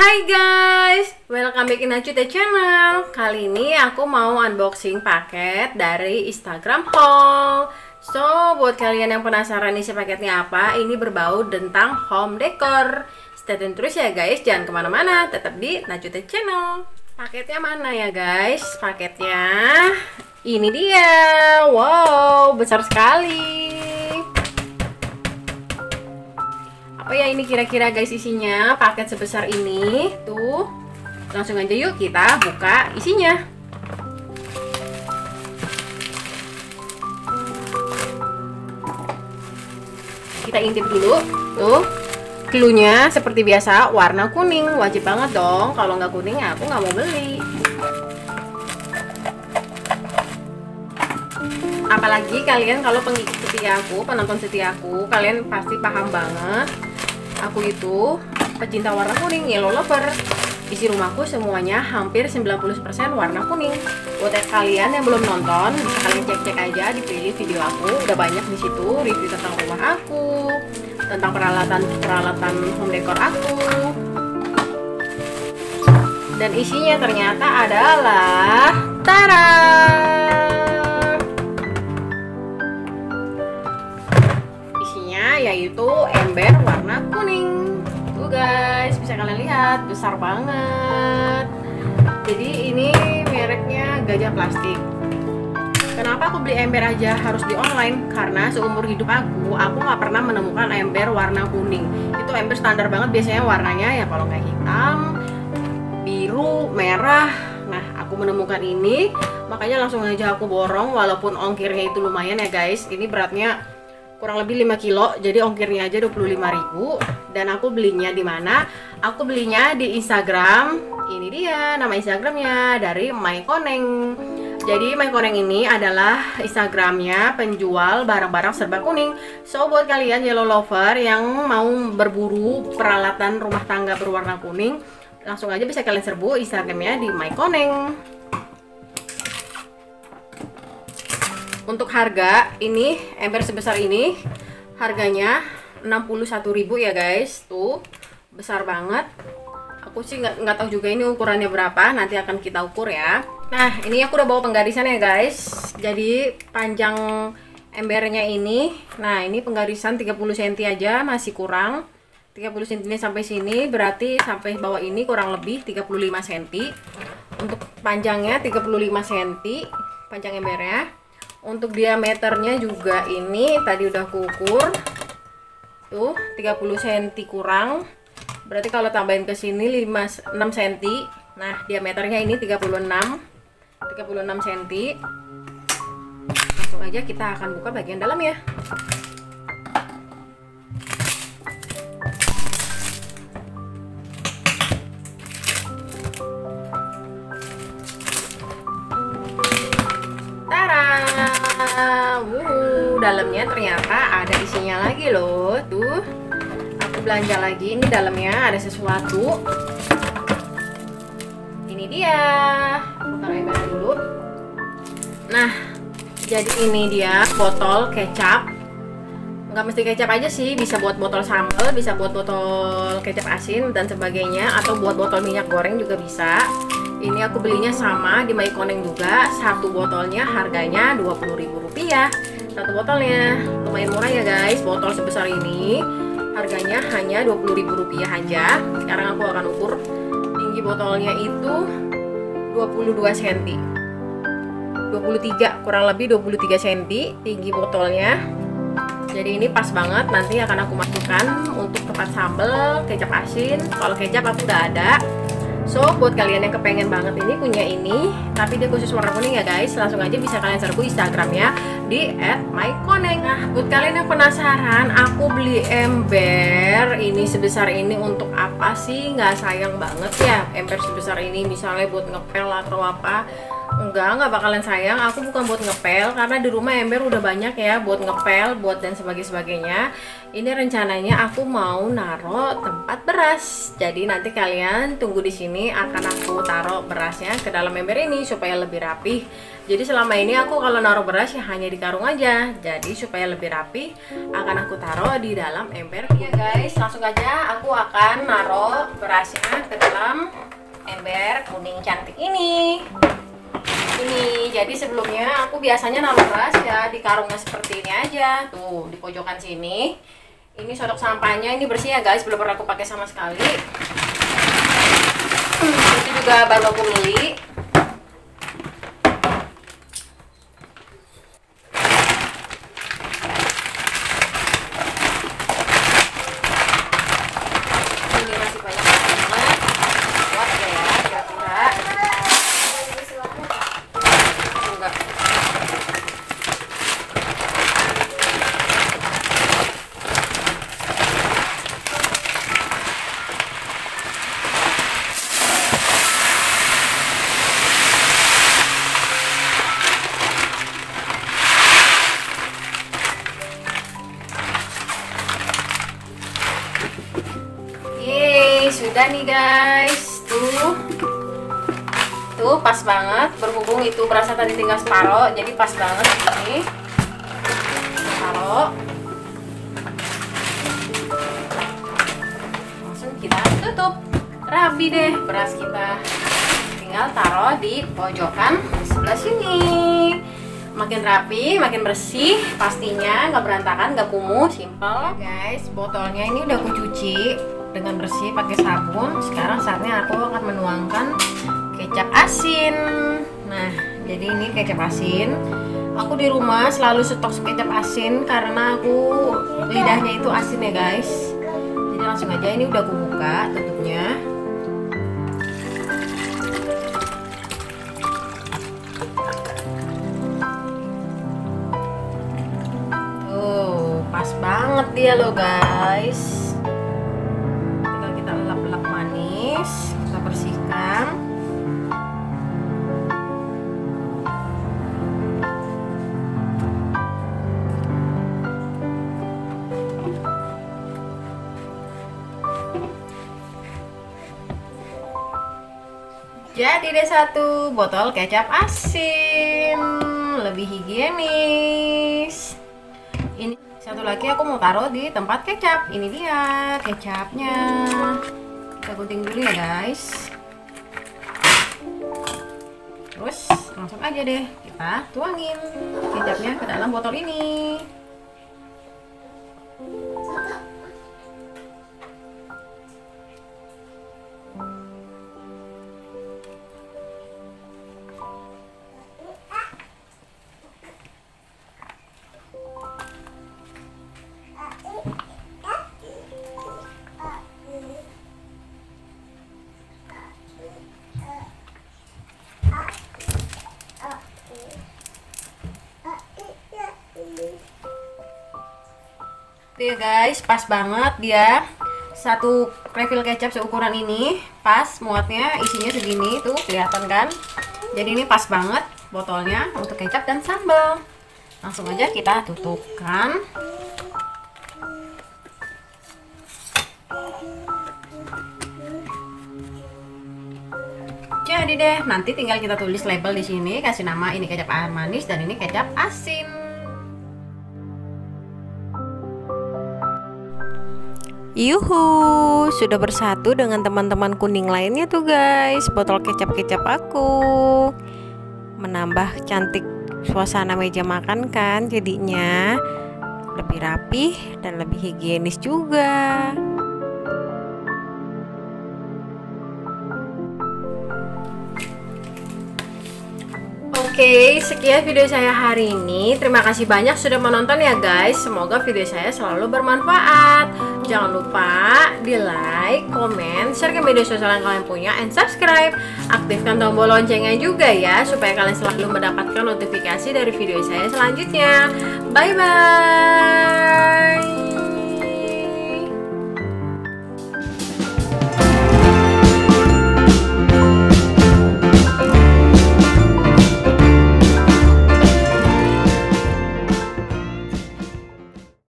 Hai guys, welcome back in Acute Channel. Kali ini aku mau unboxing paket dari Instagram Haul. So, buat kalian yang penasaran isi paketnya apa, ini berbau tentang home decor. Stay tune terus ya guys, jangan kemana-mana, tetap di Acute Channel. Paketnya mana ya guys? Paketnya ini dia. Wow, besar sekali. Oh ya, ini kira-kira guys isinya paket sebesar ini. Tuh, langsung aja yuk kita buka isinya. Kita intip dulu. Tuh, cluenya seperti biasa warna kuning. Wajib banget dong, kalau nggak kuning aku nggak mau beli. Apalagi kalian kalau pengikut setia aku, penonton setia aku, kalian pasti paham banget. Aku itu pecinta warna kuning, yellow lover. Isi rumahku semuanya hampir 90% warna kuning. Buat kalian yang belum nonton, bisa kalian cek-cek aja di playlist video aku. Udah banyak di situ review tentang rumah aku, tentang peralatan home decor aku. Dan isinya ternyata adalah tara! Yaitu ember warna kuning. Tuh guys, bisa kalian lihat, besar banget. Jadi ini mereknya Gajah Plastik. Kenapa aku beli ember aja harus di online? Karena seumur hidup aku nggak pernah menemukan ember warna kuning. Itu ember standar banget, biasanya warnanya ya kalau nggak hitam, biru, merah. Nah, aku menemukan ini, makanya langsung aja aku borong. Walaupun ongkirnya itu lumayan ya guys. Ini beratnya kurang lebih 5 kilo, jadi ongkirnya aja 25.000. Dan aku belinya di mana? Aku belinya di Instagram. Ini dia nama Instagramnya, dari MyKoneng. Jadi MyKoneng ini adalah Instagramnya penjual barang-barang serba kuning. So buat kalian yellow lover yang mau berburu peralatan rumah tangga berwarna kuning, langsung aja bisa kalian serbu Instagramnya di MyKoneng. Untuk harga, ini ember sebesar ini harganya 61.000 ya guys. Tuh, besar banget. Aku sih nggak tahu juga ini ukurannya berapa, nanti akan kita ukur ya. Nah, ini aku udah bawa penggarisan ya guys. Jadi panjang embernya ini, nah ini penggarisan 30 cm aja, masih kurang. 30 cm sampai sini, berarti sampai bawah ini kurang lebih 35 cm. Untuk panjangnya 35 cm, panjang embernya. Untuk diameternya juga ini tadi udah kukur. Tuh, 30 cm kurang. Berarti kalau tambahin ke sini 6 cm. Nah, diameternya ini 36 cm. Langsung aja kita akan buka bagian dalam ya. Dalamnya ternyata ada isinya lagi loh. Tuh, aku belanja lagi. Ini dalamnya ada sesuatu. Ini dia. Aku taruh embernya dulu. Nah, jadi ini dia botol kecap. Nggak mesti kecap aja sih, bisa buat botol sambal, bisa buat botol kecap asin dan sebagainya, atau buat botol minyak goreng juga bisa. Ini aku belinya sama di MyKoneng juga. Satu botolnya harganya Rp20.000. Satu botolnya lumayan murah ya guys. Botol sebesar ini harganya hanya Rp20.000 aja. Sekarang aku akan ukur. Tinggi botolnya itu 22 cm, 23, kurang lebih 23 cm tinggi botolnya. Jadi ini pas banget, nanti akan aku masukkan untuk tempat sambal, kecap asin. Kalau kecap aku udah ada. So, buat kalian yang kepengen banget ini punya ini, tapi dia khusus warna kuning ya guys, langsung aja bisa kalian serbu Instagramnya di @mykoneng. Nah, buat kalian yang penasaran, aku beli ember ini sebesar ini untuk apa sih? Nggak sayang banget ya ember sebesar ini, misalnya buat ngepel atau apa. Nggak bakalan sayang. Aku bukan buat ngepel karena di rumah ember udah banyak ya buat ngepel, buat dan sebagainya. Ini rencananya aku mau naro tempat beras. Jadi nanti kalian tunggu di sini, akan aku taruh berasnya ke dalam ember ini supaya lebih rapih. Jadi selama ini aku kalau naruh beras ya hanya di karung aja. Jadi supaya lebih rapih akan aku taruh di dalam ember. Ya guys, langsung aja aku akan naruh berasnya ke dalam ember kuning cantik ini. Jadi sebelumnya aku biasanya naruh beras ya di karungnya seperti ini aja, tuh di pojokan sini. Ini sodok sampahnya, ini bersih ya guys, belum pernah aku pakai sama sekali. Itu juga baru aku beli. Ini masih banyak banget. Kuat ya kira-kira. Enggak. Yeay, sudah nih guys. Tuh pas banget, berhubung itu berasa tadi tinggal separoh, jadi pas banget ini. Taruh. Langsung kita tutup. Rapi deh beras kita. Tinggal taruh di pojokan sebelah sini. Makin rapi, makin bersih, pastinya nggak berantakan, nggak kumuh, simple. Guys, botolnya ini udah aku cuci dengan bersih pakai sabun. Sekarang saatnya aku akan menuangkan kecap asin. Nah, jadi ini kecap asin. Aku di rumah selalu stok kecap asin karena aku lidahnya itu asin ya guys. Jadi langsung aja, ini udah aku buka tutupnya. Tuh, pas banget dia loh guys. Tinggal kita elap-elap manis, kita bersihkan. Jadi deh satu botol kecap asin, lebih higienis. Ini satu lagi aku mau taruh di tempat kecap. Ini dia kecapnya. Kita gunting dulu ya guys. Terus langsung aja deh kita tuangin kecapnya ke dalam botol ini. Oke guys, pas banget dia. Satu refill kecap seukuran ini, pas muatnya, isinya segini tuh, kelihatan kan? Jadi ini pas banget botolnya untuk kecap dan sambal. Langsung aja kita tutupkan. Jadi deh, nanti tinggal kita tulis label di sini, kasih nama ini kecap manis dan ini kecap asin. Yuhu, sudah bersatu dengan teman-teman kuning lainnya tuh guys, botol kecap-kecap aku. Menambah cantik suasana meja makan kan, jadinya lebih rapih dan lebih higienis juga. Oke, sekian video saya hari ini. Terima kasih banyak sudah menonton ya guys. Semoga video saya selalu bermanfaat. Jangan lupa di like, komen, share ke media sosial yang kalian punya, and subscribe. Aktifkan tombol loncengnya juga ya, supaya kalian selalu mendapatkan notifikasi dari video saya selanjutnya. Bye bye.